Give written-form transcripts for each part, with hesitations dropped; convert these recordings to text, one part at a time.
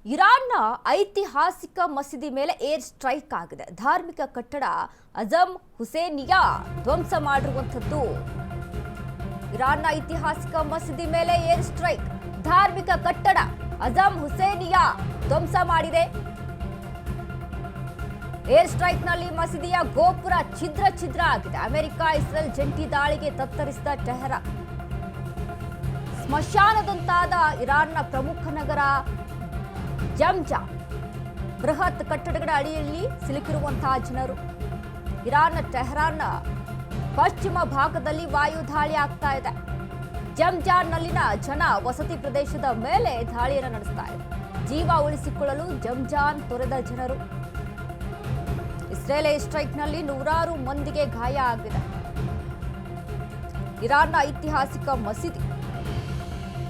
ಇರಾನ್ನ ಐತಿಹಾಸಿಕ ಮಸೀದಿ ಮೇಲೆ ಏರ್ ಸ್ಟ್ರೈಕ್ ಆಗಿದೆ. ಧಾರ್ಮಿಕ ಕಟ್ಟಡ ಅಜಮ್ ಹುಸೇನಿಯಾ ಧ್ವಂಸ ಮಾಡಿರುವಂಥದ್ದು. ಇರಾನ್ನ ಐತಿಹಾಸಿಕ ಮಸೀದಿ ಮೇಲೆ ಏರ್ ಸ್ಟ್ರೈಕ್. ಧಾರ್ಮಿಕ ಕಟ್ಟಡ ಅಜಮ್ ಹುಸೇನಿಯಾ ಧ್ವಂಸ ಮಾಡಿದೆ. ಏರ್ ಸ್ಟ್ರೈಕ್ ನಲ್ಲಿ ಮಸೀದಿಯ ಗೋಪುರ ಛಿದ್ರ ಆಗಿದೆ. ಅಮೆರಿಕ ಇಸ್ರೇಲ್ ಜಂಟಿ ದಾಳಿಗೆ ತತ್ತರಿಸಿದ ಟೆಹರಾನ್. ಸ್ಮಶಾನದಂತಾದ ಇರಾನ್ನ ಪ್ರಮುಖ ನಗರ ಜಮ್ಜಾನ್. ಬೃಹತ್ ಕಟ್ಟಡಗಳ ಅಡಿಯಲ್ಲಿ ಸಿಲುಕಿರುವಂತಹ ಜನರು. ಇರಾನ್ನ ಟೆಹರಾನ್ನ ಪಶ್ಚಿಮ ಭಾಗದಲ್ಲಿ ವಾಯು ದಾಳಿ ಆಗ್ತಾ ಇದೆ. ಜಮ್ಜಾನ್ನಲ್ಲಿನ ಜನ ವಸತಿ ಪ್ರದೇಶದ ಮೇಲೆ ದಾಳಿಯನ್ನು ನಡೆಸ್ತಾ ಇದೆ. ಜೀವ ಉಳಿಸಿಕೊಳ್ಳಲು ಜಮ್ಜಾನ್ ತೊರೆದ ಜನರು. ಇಸ್ರೇಲ್ ಏರ್ ಸ್ಟ್ರೈಕ್ನಲ್ಲಿ ನೂರಾರು ಮಂದಿಗೆ ಗಾಯ ಆಗಿದೆ. ಇರಾನ್ನ ಐತಿಹಾಸಿಕ ಮಸೀದಿ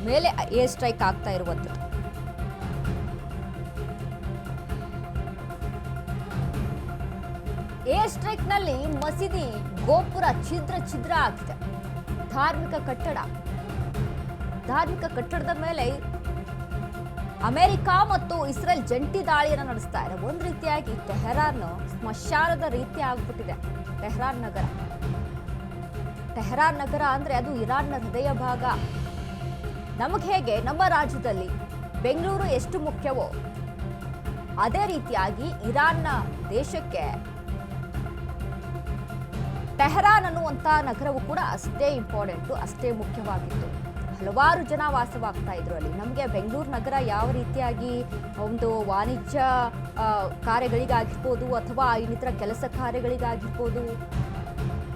ಮೇಲೆ ಏರ್ ಸ್ಟ್ರೈಕ್ ಆಗ್ತಾ ಇರುವಂಥದ್ದು. ಏರ್ ಸ್ಟ್ರೈಕ್ ನಲ್ಲಿ ಮಸೀದಿ ಗೋಪುರ ಛಿದ್ರ ಆಗಿದೆ. ಧಾರ್ಮಿಕ ಕಟ್ಟಡದ ಮೇಲೆ ಅಮೆರಿಕ ಮತ್ತು ಇಸ್ರೇಲ್ ಜಂಟಿ ದಾಳಿಯನ್ನು ನಡೆಸ್ತಾ ಇದೆ. ಒಂದು ರೀತಿಯಾಗಿ ಟೆಹರಾನ್ ಸ್ಮಶಾನದ ರೀತಿ ಆಗ್ಬಿಟ್ಟಿದೆ. ಟೆಹರಾನ್ ನಗರ ಅಂದ್ರೆ ಅದು ಇರಾನ್ನ ಹೃದಯ ಭಾಗ. ನಮಗೆ ಹೇಗೆ ನಮ್ಮ ರಾಜ್ಯದಲ್ಲಿ ಬೆಂಗಳೂರು ಎಷ್ಟು ಮುಖ್ಯವೋ ಅದೇ ರೀತಿಯಾಗಿ ಇರಾನ್ನ ದೇಶಕ್ಕೆ ಟೆಹರಾನ್ ಅನ್ನುವಂಥ ನಗರವು ಕೂಡ ಅಷ್ಟೇ ಇಂಪಾರ್ಟೆಂಟು, ಅಷ್ಟೇ ಮುಖ್ಯವಾಗಿತ್ತು. ಹಲವಾರು ಜನ ವಾಸವಾಗ್ತಾ ಇದ್ರು ಅಲ್ಲಿ. ನಮಗೆ ಬೆಂಗಳೂರು ನಗರ ಯಾವ ರೀತಿಯಾಗಿ ಒಂದು ವಾಣಿಜ್ಯ ಕಾರ್ಯಗಳಿಗಾಗಿರ್ಬೋದು ಅಥವಾ ಇನ್ನಿತರ ಕೆಲಸ ಕಾರ್ಯಗಳಿಗಾಗಿರ್ಬೋದು,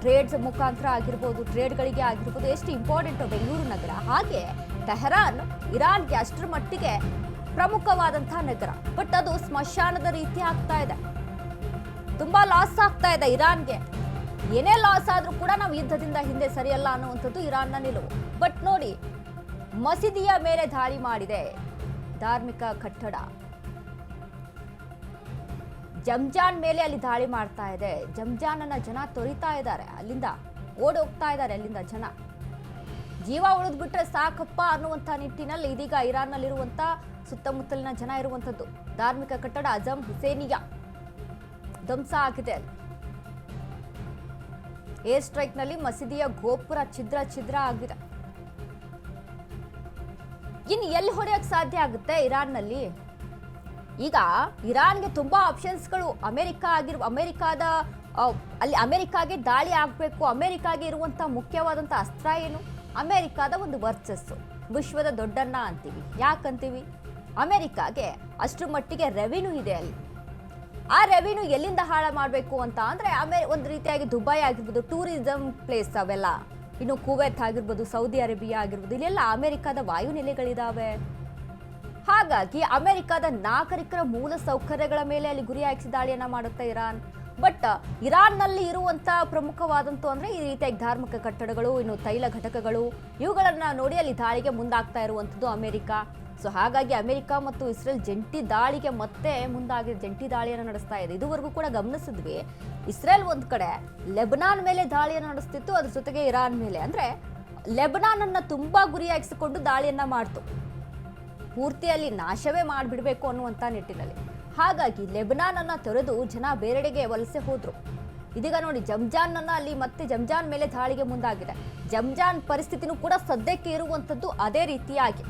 ಟ್ರೇಡ್ಸ್ ಮುಖಾಂತರ ಆಗಿರ್ಬೋದು, ಟ್ರೇಡ್ಗಳಿಗೆ ಆಗಿರ್ಬೋದು, ಎಷ್ಟು ಇಂಪಾರ್ಟೆಂಟು ಬೆಂಗಳೂರು ನಗರ. ಹಾಗೆ ಟೆಹರಾನ್ ಇರಾನ್ಗೆ ಅಷ್ಟರ ಮಟ್ಟಿಗೆ ಪ್ರಮುಖವಾದಂತಹ ನಗರ. ಬಟ್ ಅದು ಸ್ಮಶಾನದ ರೀತಿ ಆಗ್ತಾ ಇದೆ. ತುಂಬಾ ಲಾಸ್ ಆಗ್ತಾ ಇದೆ ಇರಾನ್ಗೆ. ಏನೇ ಲಾಸ್ ಆದ್ರೂ ಕೂಡ ನಾವು ಯುದ್ಧದಿಂದ ಹಿಂದೆ ಸರಿಯಲ್ಲ ಅನ್ನುವಂಥದ್ದು ಇರಾನ್ನ ನಿಲುವು. ಬಟ್ ನೋಡಿ, ಮಸೀದಿಯ ಮೇಲೆ ದಾಳಿ ಮಾಡಿದೆ ಧಾರ್ಮಿಕ ಕಟ್ಟಡ. ಜಮ್ಜಾನ್ ಮೇಲೆ ಅಲ್ಲಿ ದಾಳಿ ಮಾಡ್ತಾ ಇದೆ. ಜಮ್ಜಾನ್ ಅನ್ನ ಜನ ತೊರಿತಾ ಇದ್ದಾರೆ, ಅಲ್ಲಿಂದ ಓಡೋಗ್ತಾ ಇದ್ದಾರೆ ಅಲ್ಲಿಂದ ಜನ. ಜೀವ ಉಳಿದ್ಬಿಟ್ರೆ ಸಾಕಪ್ಪ ಅನ್ನುವಂಥ ನಿಟ್ಟಿನಲ್ಲಿ ಇದೀಗ ಇರಾನ್ನಲ್ಲಿರುವಂತ ಸುತ್ತಮುತ್ತಲಿನ ಜನ ಇರುವಂಥದ್ದು. ಧಾರ್ಮಿಕ ಕಟ್ಟಡ ಅಜಮ್ ಹುಸೇನಿಯಾ ಧ್ವಂಸ ಆಗಿದೆ. ಏರ್ ಸ್ಟ್ರೈಕ್ ನಲ್ಲಿ ಮಸೀದಿಯ ಗೋಪುರ ಛಿದ್ರ ಆಗಿದೆ. ಇನ್ನು ಎಲ್ಲಿ ಹೊಡೆಯಕ್ಕೆ ಸಾಧ್ಯ ಆಗುತ್ತೆ ಇರಾನ್ನಲ್ಲಿ? ಈಗ ಇರಾನ್ಗೆ ತುಂಬಾ ಆಪ್ಷನ್ಸ್ಗಳು. ಅಮೆರಿಕಾದ ಅಲ್ಲಿ ಅಮೆರಿಕಾಗೆ ದಾಳಿ ಆಗಬೇಕು. ಅಮೆರಿಕಾಗೆ ಇರುವಂತ ಮುಖ್ಯವಾದಂತ ಅಸ್ತ್ರ ಏನು? ಅಮೆರಿಕಾದ ಒಂದು ವರ್ಚಸ್ಸು. ವಿಶ್ವದ ದೊಡ್ಡಣ್ಣ ಅಂತೀವಿ. ಯಾಕಂತೀವಿ? ಅಮೆರಿಕಾಗೆ ಅಷ್ಟರ ಮಟ್ಟಿಗೆ ರೆವಿನ್ಯೂ ಇದೆ ಅಲ್ಲಿ. ಆ ರೆವಿನ್ಯೂ ಎಲ್ಲಿಂದ ಹಾಳ ಮಾಡಬೇಕು ಅಂತ ಅಂದ್ರೆ ಒಂದು ರೀತಿಯಾಗಿ ದುಬೈ ಆಗಿರ್ಬೋದು, ಟೂರಿಸಂ ಪ್ಲೇಸ್ ಅವೆಲ್ಲ, ಇನ್ನು ಕುವೈತ್ ಆಗಿರ್ಬೋದು, ಸೌದಿ ಅರೇಬಿಯಾ ಆಗಿರ್ಬೋದು, ಇಲ್ಲೆಲ್ಲ ಅಮೆರಿಕದ ವಾಯುನೆಲೆಗಳಿದಾವೆ. ಹಾಗಾಗಿ ಅಮೆರಿಕದ ನಾಗರಿಕರ ಮೂಲ ಸೌಕರ್ಯಗಳ ಮೇಲೆ ಅಲ್ಲಿ ಗುರಿ ಹಾಕಿಸಿ ದಾಳಿಯನ್ನ ಮಾಡುತ್ತೆ ಇರಾನ್. ಬಟ್ ಇರಾನ್ನಲ್ಲಿ ಇರುವಂತ ಪ್ರಮುಖವಾದಂತು ಅಂದ್ರೆ ಈ ರೀತಿಯಾಗಿ ಧಾರ್ಮಿಕ ಕಟ್ಟಡಗಳು, ಇನ್ನು ತೈಲ ಘಟಕಗಳು, ಇವುಗಳನ್ನ ನೋಡಿ ಅಲ್ಲಿ ದಾಳಿಗೆ ಮುಂದಾಗ್ತಾ ಇರುವಂತದ್ದು ಅಮೆರಿಕ. ಸೊ ಹಾಗಾಗಿ ಅಮೆರಿಕ ಮತ್ತು ಇಸ್ರೇಲ್ ಜಂಟಿ ದಾಳಿಗೆ ಮತ್ತೆ ಮುಂದಾಗಿ ಜಂಟಿ ದಾಳಿಯನ್ನು ನಡೆಸ್ತಾ ಇದೆ. ಇದುವರೆಗೂ ಕೂಡ ಗಮನಿಸಿದ್ವಿ, ಇಸ್ರೇಲ್ ಒಂದ್ ಕಡೆ ಲೆಬನಾನ್ ಮೇಲೆ ದಾಳಿಯನ್ನು ನಡೆಸ್ತಿತ್ತು, ಅದ್ರ ಜೊತೆಗೆ ಇರಾನ್ ಮೇಲೆ. ಅಂದ್ರೆ ಲೆಬನಾನ್ ಅನ್ನ ತುಂಬಾ ಗುರಿಯಾಗಿಸಿಕೊಂಡು ದಾಳಿಯನ್ನ ಮಾಡ್ತು, ಪೂರ್ತಿಯಲ್ಲಿ ನಾಶವೇ ಮಾಡಿಬಿಡ್ಬೇಕು ಅನ್ನುವಂತ ನಿಟ್ಟಿನಲ್ಲಿ. ಹಾಗಾಗಿ ಲೆಬನಾನ್ ಅನ್ನ ತೊರೆದು ಜನ ಬೇರೆಡೆಗೆ ವಲಸೆ ಹೋದ್ರು. ಇದೀಗ ನೋಡಿ ಜಮ್ಜಾನ್ ಅನ್ನ ಅಲ್ಲಿ ಮತ್ತೆ ಜಮ್ಜಾನ್ ಮೇಲೆ ದಾಳಿಗೆ ಮುಂದಾಗಿದೆ. ಜಮ್ಜಾನ್ ಪರಿಸ್ಥಿತಿನೂ ಕೂಡ ಸದ್ಯಕ್ಕೆ ಇರುವಂತದ್ದು ಅದೇ ರೀತಿಯಾಗಿ.